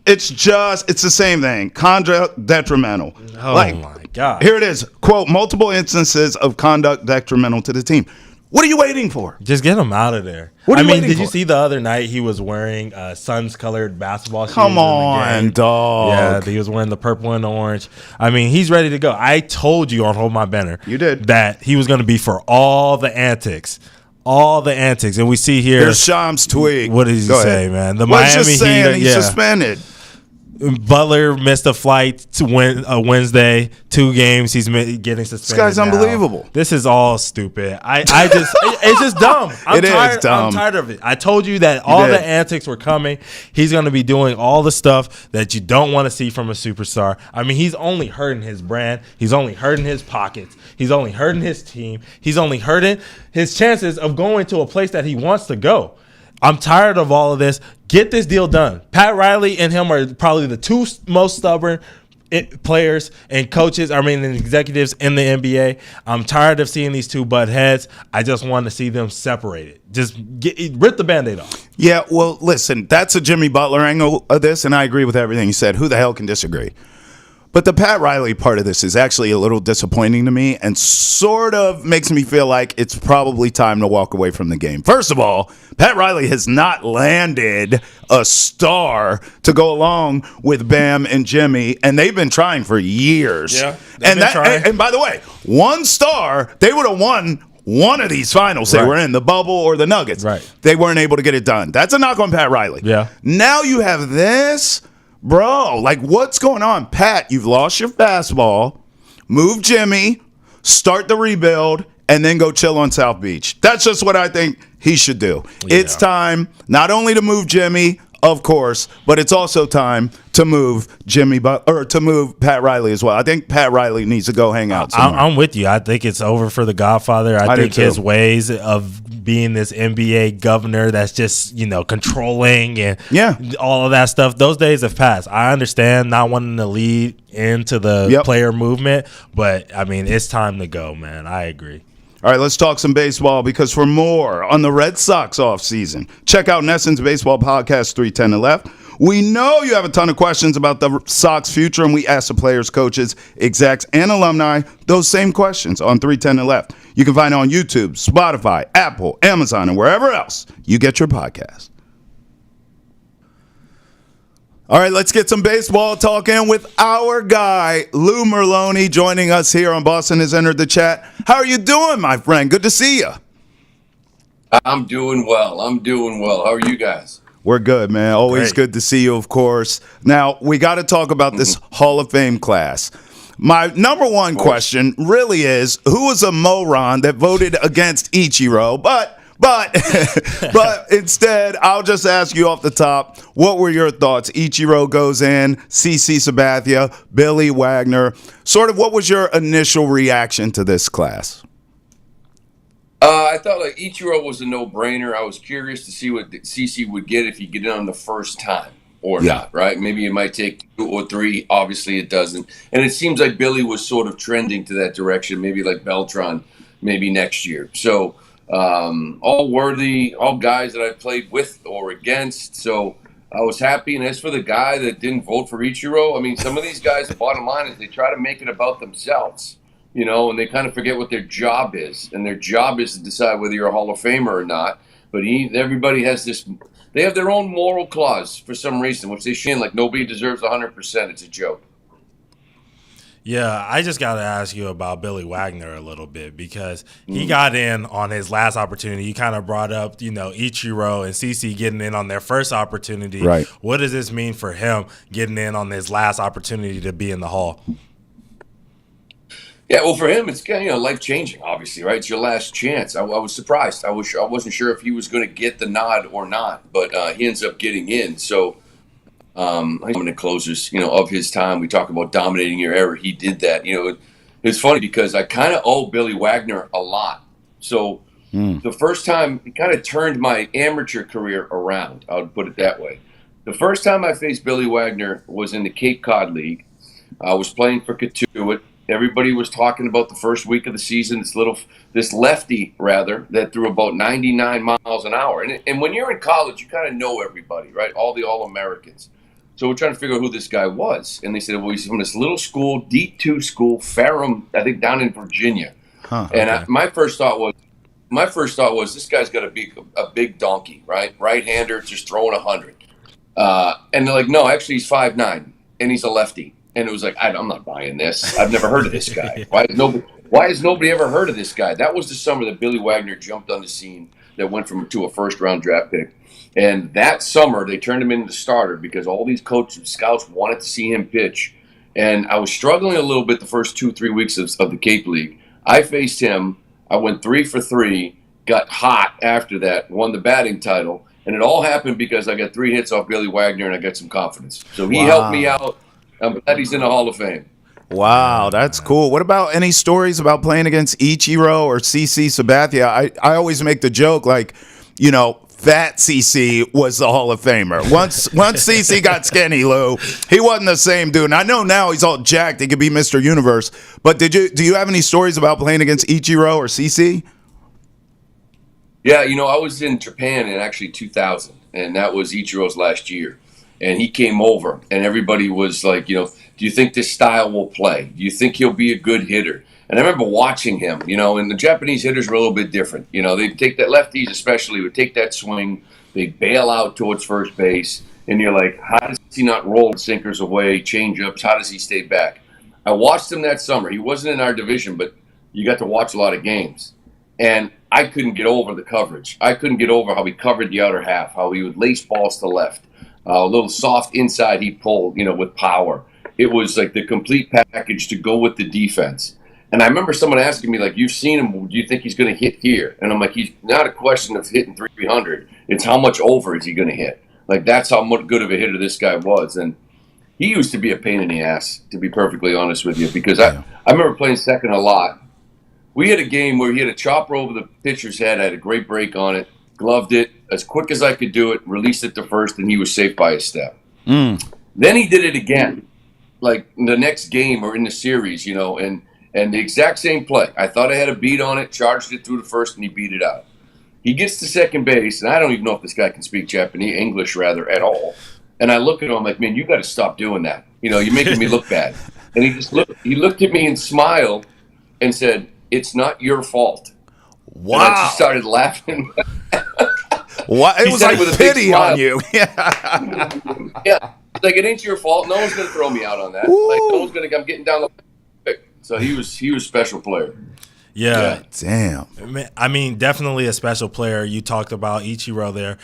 It's the same thing. Conduct detrimental. Oh, my God. Here it is. Quote, multiple instances of conduct detrimental to the team. What are you waiting for? Just get him out of there. What are you waiting did for? you see the other night he was wearing Suns-colored basketball shoes? Come on, dog. Yeah, he was wearing the purple and the orange. I mean, he's ready to go. I told you on Hold My Banner. You did. That he was going to be for all the antics. All the antics. And we see here. Here's Sham's tweet. What did he say, man? The Miami Heat. He's suspended. Butler missed a flight to Wednesday, 2 games. He's getting suspended. This guy's unbelievable. This is all stupid. It's just dumb. It is dumb. I'm tired of it. I told you that the antics were coming. He's going to be doing all the stuff that you don't want to see from a superstar. I mean, he's only hurting his brand. He's only hurting his pockets. He's only hurting his team. He's only hurting his chances of going to a place that he wants to go. I'm tired of all of this. Get this deal done. Pat Riley and him are probably the 2 most stubborn players and coaches, and executives in the NBA. I'm tired of seeing these 2 butt heads. I just want to see them separated. Just rip the Band-Aid off. Yeah, well, listen, that's a Jimmy Butler angle of this, and I agree with everything you said. Who the hell can disagree? But the Pat Riley part of this is actually a little disappointing to me and sort of makes me feel like it's probably time to walk away from the game. First of all, Pat Riley has not landed a star to go along with Bam and Jimmy, and they've been trying for years. Yeah, and by the way, 1 star, they would have won one of these finals they were in, the bubble or the Nuggets. Right. They weren't able to get it done. That's a knock on Pat Riley. Yeah. Now you have this, bro. Like, what's going on? Pat, you've lost your fastball. Move Jimmy, start the rebuild, and then go chill on South Beach. That's just what I think he should do. Yeah. It's time not only to move Jimmy, of course, but it's also time to move Jimmy Butler, or to move Pat Riley as well. I think Pat Riley needs to go hang out somewhere. I'm with you. I think it's over for the Godfather. I think his ways of being this NBA governor that's just, controlling and all of that stuff, those days have passed. I understand not wanting to lead into the player movement, but, I mean, it's time to go, man. I agree. All right, let's talk some baseball, because for more on the Red Sox offseason, check out Nesson's Baseball Podcast 310 to Left. We know you have a ton of questions about the Sox future, and we ask the players, coaches, execs, and alumni those same questions on 310 to Left. You can find it on YouTube, Spotify, Apple, Amazon, and wherever else you get your podcast. All right, let's get some baseball talk in with our guy, Lou Merloni, joining us here on Boston Has Entered the Chat. How are you doing, my friend? Good to see you. I'm doing well. How are you guys? We're good, man. Always good to see you, of course. Now, we got to talk about this Hall of Fame class. My number one question really is, who was a moron that voted against Ichiro? But instead, I'll just ask you off the top, what were your thoughts? Ichiro goes in, CC Sabathia, Billy Wagner. Sort of, what was your initial reaction to this class? I thought Ichiro was a no-brainer. I was curious to see what CC would get if he get it on the first time or not, right? Maybe it might take 2 or 3. Obviously, it doesn't. And it seems like Billy was sort of trending to that direction, maybe like Beltran, maybe next year. So all worthy, all guys that I played with or against. So I was happy. And as for the guy that didn't vote for Ichiro, I mean, some of these guys, the bottom line is they try to make it about themselves, and they kind of forget what their job is. And their job is to decide whether you're a Hall of Famer or not. But everybody has this, they have their own moral clause for some reason, which they shouldn't, like nobody deserves 100%. It's a joke. Yeah, I just got to ask you about Billy Wagner a little bit, because he got in on his last opportunity. You kind of brought up, Ichiro and CC getting in on their first opportunity. Right. What does this mean for him getting in on his last opportunity to be in the Hall? Yeah, well, for him, it's kind of life-changing, obviously, right? It's your last chance. I was surprised. I wasn't sure if he was going to get the nod or not, but he ends up getting in. So I'm in the closers, of his time. We talk about dominating your era. He did that. It's funny because I kind of owe Billy Wagner a lot. So the first time, it kind of turned my amateur career around. I would put it that way. The first time I faced Billy Wagner was in the Cape Cod League. I was playing for Katuitt. Everybody was talking about the first week of the season, this lefty, that threw about 99 miles an hour. And when you're in college, you kind of know everybody, right? All the All-Americans. So we're trying to figure out who this guy was. And they said, well, he's from this little school, D2 school, Ferrum, I think down in Virginia. And my first thought was this guy's got to be a big donkey, right? Right-hander, just throwing 100. And they're like, no, actually he's 5'9", and he's a lefty. And it was like, I'm not buying this. I've never heard of this guy. Why has nobody ever heard of this guy? That was the summer that Billy Wagner jumped on the scene that went to a first-round draft pick. And that summer, they turned him into the starter because all these coaches and scouts wanted to see him pitch. And I was struggling a little bit the first 2-3 weeks of the Cape League. I faced him. I went 3 for 3, got hot after that, won the batting title. And it all happened because I got 3 hits off Billy Wagner and I got some confidence. So he helped me out. I'm glad he's in the Hall of Fame. Wow, that's cool. What about any stories about playing against Ichiro or CC Sabathia? I always make the joke, Fat CC was the Hall of Famer. Once CC got skinny, Lou, he wasn't the same dude. And I know now he's all jacked. He could be Mr. Universe. But do you have any stories about playing against Ichiro or CC? Yeah, I was in Japan in actually 2000, and that was Ichiro's last year. And he came over, and everybody was like, do you think this style will play? Do you think he'll be a good hitter? And I remember watching him, and the Japanese hitters were a little bit different. They'd take that, lefties especially, would take that swing, they'd bail out towards first base, and you're like, how does he not roll sinkers away, change-ups? How does he stay back? I watched him that summer. He wasn't in our division, but you got to watch a lot of games. And I couldn't get over the coverage. I couldn't get over how he covered the outer half, how he would lace balls to left, a little soft inside he pulled, with power. It was like the complete package to go with the defense. And I remember someone asking me, like, you've seen him, do you think he's going to hit here? And I'm like, he's not a question of hitting 300. It's how much over is he going to hit? Like, that's how much good of a hitter this guy was. And he used to be a pain in the ass, to be perfectly honest with you, because I remember playing second a lot. We had a game where he had a chopper over the pitcher's head. I had a great break on it, gloved it as quick as I could do it, released it to first, and he was safe by a step. Then he did it again, like the next game or in the series, and the exact same play. I thought I had a beat on it, charged it through the first, and he beat it out. He gets to second base, and I don't even know if this guy can speak English at all. And I look at him like, man, you got to stop doing that. You're making me look bad. And he looked at me and smiled and said, "It's not your fault." Wow. And I just started laughing. What? It was like with pity on you. Yeah. Like, it ain't your fault. No one's going to throw me out on that. Ooh. Like, no one's going to, I'm getting down the pick. So he was a special player. Yeah. Damn. I mean, definitely a special player. You talked about Ichiro there.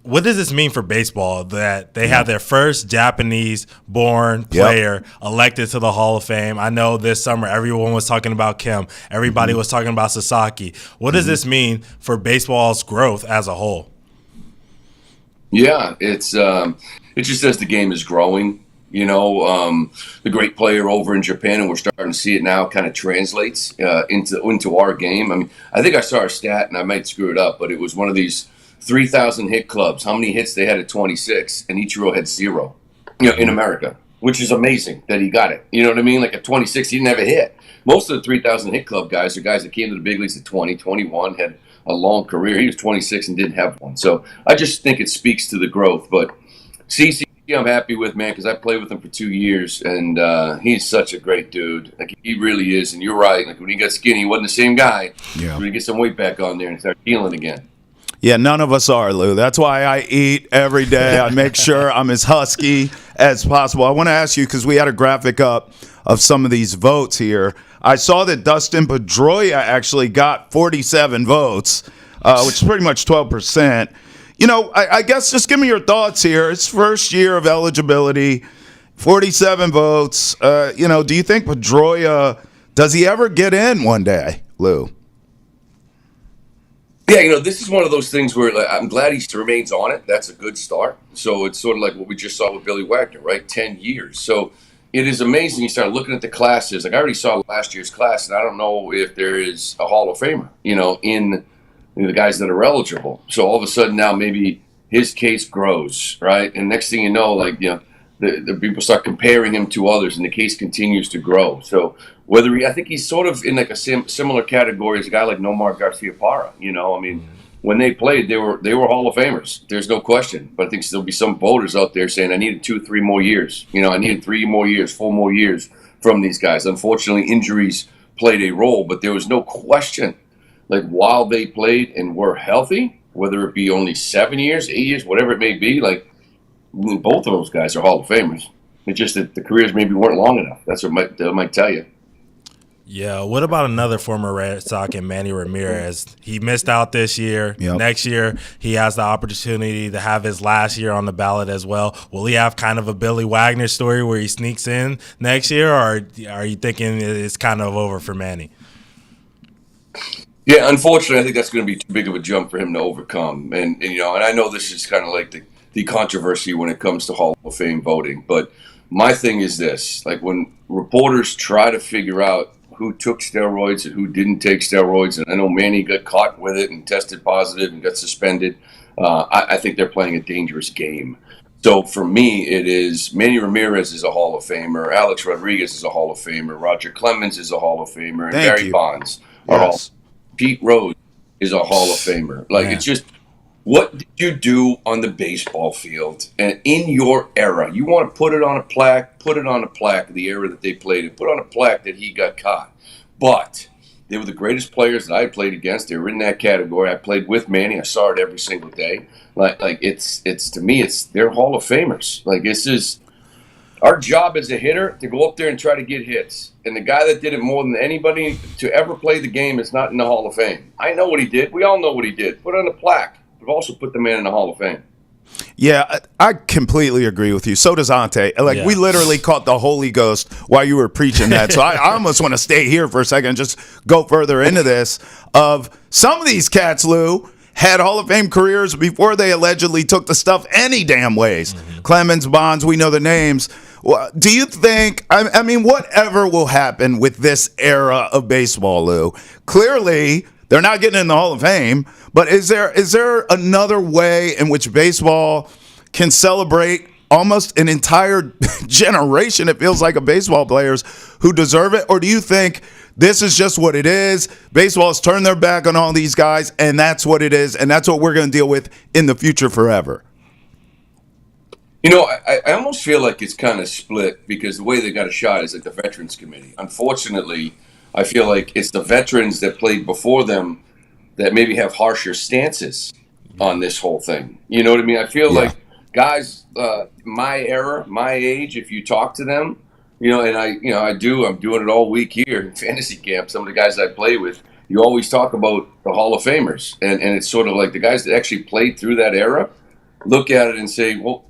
What does this mean for baseball that they have their first Japanese-born player elected to the Hall of Fame? I know this summer everyone was talking about Kim. Everybody was talking about Sasaki. What does this mean for baseball's growth as a whole? Yeah, it just says the game is growing. The great player over in Japan, and we're starting to see it now, kind of translates into our game. I mean, I think I saw a stat, and I might screw it up, but it was one of these 3,000 hit clubs. How many hits they had at 26, and Ichiro had 0. In America, which is amazing that he got it. You know what I mean? Like at 26, he didn't have a hit. Most of the 3,000 hit club guys are guys that came to the big leagues at 20, 21, had a long career. He was 26 and didn't have one. So I just think it speaks to the growth. But CC, I'm happy with, man, because I played with him for 2 years, and he's such a great dude. Like, he really is. And you're right. Like, when he got skinny, he wasn't the same guy. Yeah. So he get some weight back on there and start healing again. Yeah, none of us are, Lou. That's why I eat every day. I make sure I'm as husky as possible. I want to ask you, because we had a graphic up of some of these votes here. I saw that Dustin Pedroia actually got 47 votes, which is pretty much 12%. I guess just give me your thoughts here. It's first year of eligibility, 47 votes. Do you think Pedroia, does he ever get in one day, Lou? Yeah, this is one of those things where I'm glad he remains on it. That's a good start. So it's sort of like what we just saw with Billy Wagner, right? 10 years. So it is amazing. You start looking at the classes. Like, I already saw last year's class, and I don't know if there is a Hall of Famer, in the guys that are eligible. So all of a sudden now maybe his case grows, right? And next thing you know, the people start comparing him to others, and the case continues to grow. So I think he's sort of in like a similar category as a guy like Nomar Garciaparra. When they played, they were Hall of Famers. There's no question. But I think there'll be some voters out there saying, I needed 2-3 more years. I needed 3 more years, 4 more years from these guys. Unfortunately, injuries played a role, but there was no question. Like, while they played and were healthy, whether it be only 7 years, 8 years, whatever it may be, both of those guys are Hall of Famers. It's just that the careers maybe weren't long enough. That's what they might tell you. Yeah, what about another former Red Sox and Manny Ramirez? He missed out this year. Yep. Next year, he has the opportunity to have his last year on the ballot as well. Will he have kind of a Billy Wagner story where he sneaks in next year, or are you thinking it's kind of over for Manny? Yeah, unfortunately, I think that's going to be too big of a jump for him to overcome. And I know this is kind of like the controversy when it comes to Hall of Fame voting. But my thing is this, like, when reporters try to figure out who took steroids and who didn't take steroids, and I know Manny got caught with it and tested positive and got suspended, I think they're playing a dangerous game. So for me, it is Manny Ramirez is a Hall of Famer, Alex Rodriguez is a Hall of Famer, Roger Clemens is a Hall of Famer, and Barry Bonds are all. Pete Rose is a Hall of Famer. It's just, what did you do on the baseball field? And in your era, you want to put it on a plaque, the era that they played it, put on a plaque that he got caught. But they were the greatest players that I played against. They were in that category. I played with Manny. I saw it every single day. It's to me, they're Hall of Famers. Our job as a hitter to go up there and try to get hits. And the guy that did it more than anybody to ever play the game is not in the Hall of Fame. I know what he did. We all know what he did. Put it on the plaque. We've also put the man in the Hall of Fame. Yeah, I completely agree with you. So does Ante. Like, we literally caught the Holy Ghost while you were preaching that. So I almost want to stay here for a second and just go further into this. Of some of these cats, Lou, had Hall of Fame careers before they allegedly took the stuff any damn ways. Clemens, Bonds, we know the names. Do you think, I mean, whatever will happen with this era of baseball, Lou, clearly they're not getting in the Hall of Fame, but is there another way in which baseball can celebrate almost an entire generation, it feels like, of baseball players who deserve it? Or do you think this is just what it is? Baseball has turned their back on all these guys, and that's what it is, and that's what we're going to deal with in the future forever? You know, I almost feel like it's kind of split because the way they got a shot is at the Veterans Committee. Unfortunately, I feel like it's the veterans that played before them that maybe have harsher stances on this whole thing. You know what I mean? I feel like guys, my era, my age, if you talk to them, and I'm doing it all week here in fantasy camp. Some of the guys I play with, you always talk about the Hall of Famers. And it's sort of like the guys that actually played through that era look at it and say, well,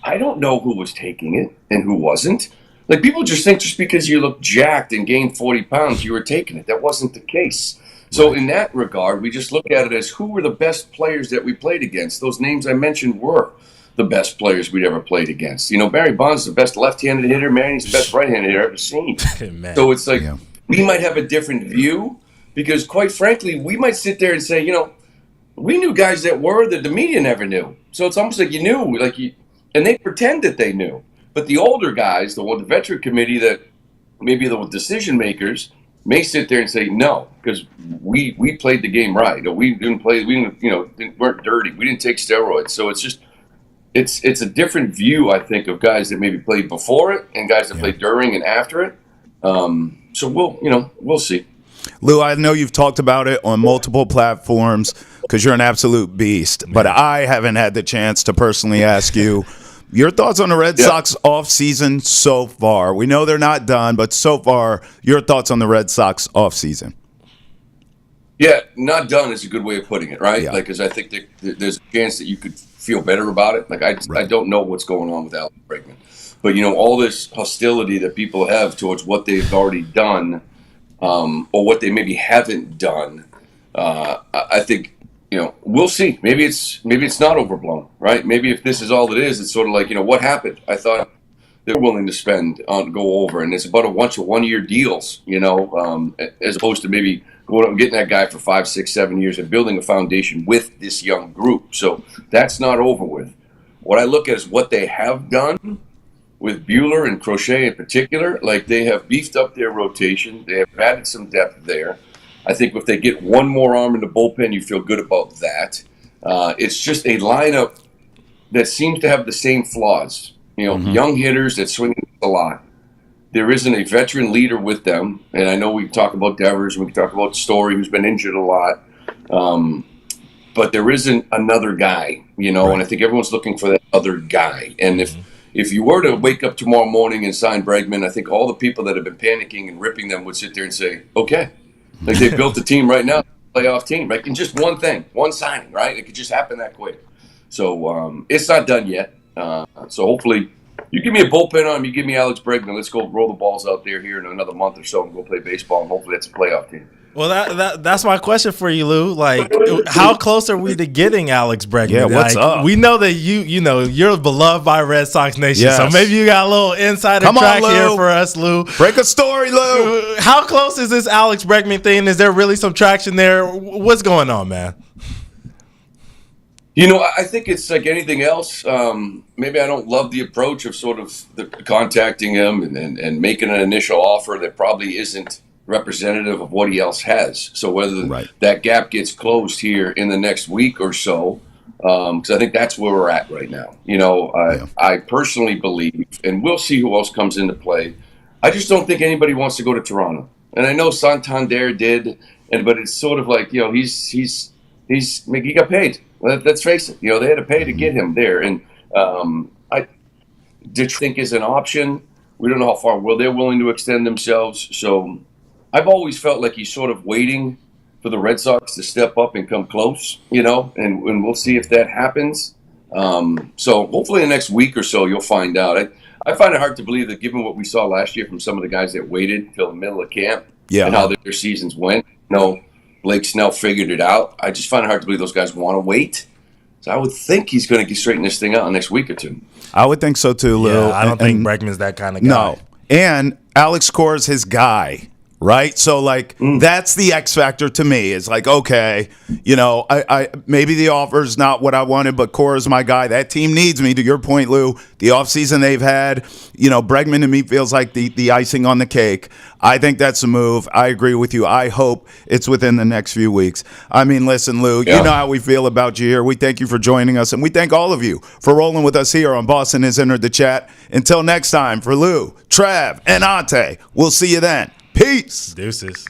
I don't know who was taking it and who wasn't. Like, people just think just because you look jacked and gained 40 pounds, you were taking it. That wasn't the case. So in that regard, we just look at it as who were the best players that we played against. Those names I mentioned were the best players we'd ever played against. Barry Bonds is the best left-handed hitter. Manny's the best right-handed hitter I've ever seen. So it's like we might have a different view because, quite frankly, we might sit there and say, we knew guys that were that the media never knew. So it's almost like you knew, and they pretend that they knew. But the older guys, the veteran committee that maybe the decision makers may sit there and say no, because we played the game right. We didn't play. We weren't dirty. We didn't take steroids. So it's just it's a different view, I think, of guys that maybe played before it and guys that played during and after it. So we'll see. Lou, I know you've talked about it on multiple platforms because you're an absolute beast, but I haven't had the chance to personally ask you your thoughts on the Red Sox offseason so far. We know they're not done, but so far, your thoughts on the Red Sox offseason. Yeah, not done is a good way of putting it, right? Yeah. Because I think that there's a chance that you could feel better about it. I don't know what's going on with Alex Bregman. But, all this hostility that people have towards what they've already done or what they maybe haven't done, I think, we'll see. Maybe it's not overblown, right? Maybe if this is all it is, it's sort of like, what happened? I thought they were willing to spend on go over, and it's about a bunch of 1-year deals, as opposed to maybe going out and getting that guy for 5, 6, 7 years and building a foundation with this young group. So that's not over with. What I look at is what they have done with Buehler and Crochet in particular. Like, they have beefed up their rotation. They have added some depth there. I think if they get one more arm in the bullpen, you feel good about that. It's just a lineup that seems to have the same flaws. Young hitters that swing a lot. There isn't a veteran leader with them. And I know we talk about Devers, we can talk about Story, who's been injured a lot. But there isn't another guy, and I think everyone's looking for that other guy. And if you were to wake up tomorrow morning and sign Bregman, I think all the people that have been panicking and ripping them would sit there and say, okay. Like, they built a team right now, playoff team, right? In just one thing, one signing, right? It could just happen that quick. So it's not done yet. So hopefully you give me a bullpen arm, you give me Alex Bregman, let's go roll the balls out there here in another month or so and go play baseball, and hopefully that's a playoff team. Well, that's my question for you, Lou. Like, how close are we to getting Alex Bregman? Yeah, what's up? We know that you're beloved by Red Sox Nation, Yes. so maybe you got a little insider track here for us, Lou. Break a story, Lou. How close is this Alex Bregman thing? Is there really some traction there? What's going on, man? I think it's like anything else. Maybe I don't love the approach of sort of contacting him and making an initial offer that probably isn't representative of what he else has. So whether that gap gets closed here in the next week or so, because I think that's where we're at right now. I personally believe, and we'll see who else comes into play. I just don't think anybody wants to go to Toronto. And I know Santander did, but it's sort of like, he got paid. Let's face it. They had to pay to get him there. And Detroit think is an option. We don't know how far they're willing to extend themselves. So I've always felt like he's sort of waiting for the Red Sox to step up and come close, and we'll see if that happens. So hopefully in the next week or so you'll find out. I find it hard to believe that given what we saw last year from some of the guys that waited till the middle of camp and how their seasons went. Blake Snell figured it out. I just find it hard to believe those guys want to wait. So I would think he's going to straighten this thing out in the next week or two. I would think so too, Lou. Yeah, I don't think Bregman's that kind of guy. No. And Alex Cora's his guy, right? So, that's the X factor to me. It's like, okay, I maybe the offer's not what I wanted, but Cora's my guy. That team needs me. To your point, Lou, the offseason they've had, Bregman to me feels like the icing on the cake. I think that's a move. I agree with you. I hope it's within the next few weeks. I mean, listen, Lou, you know how we feel about you here. We thank you for joining us, and we thank all of you for rolling with us here on Boston Has Entered the Chat. Until next time, for Lou, Trav, and Ountae, we'll see you then. Peace. Deuces.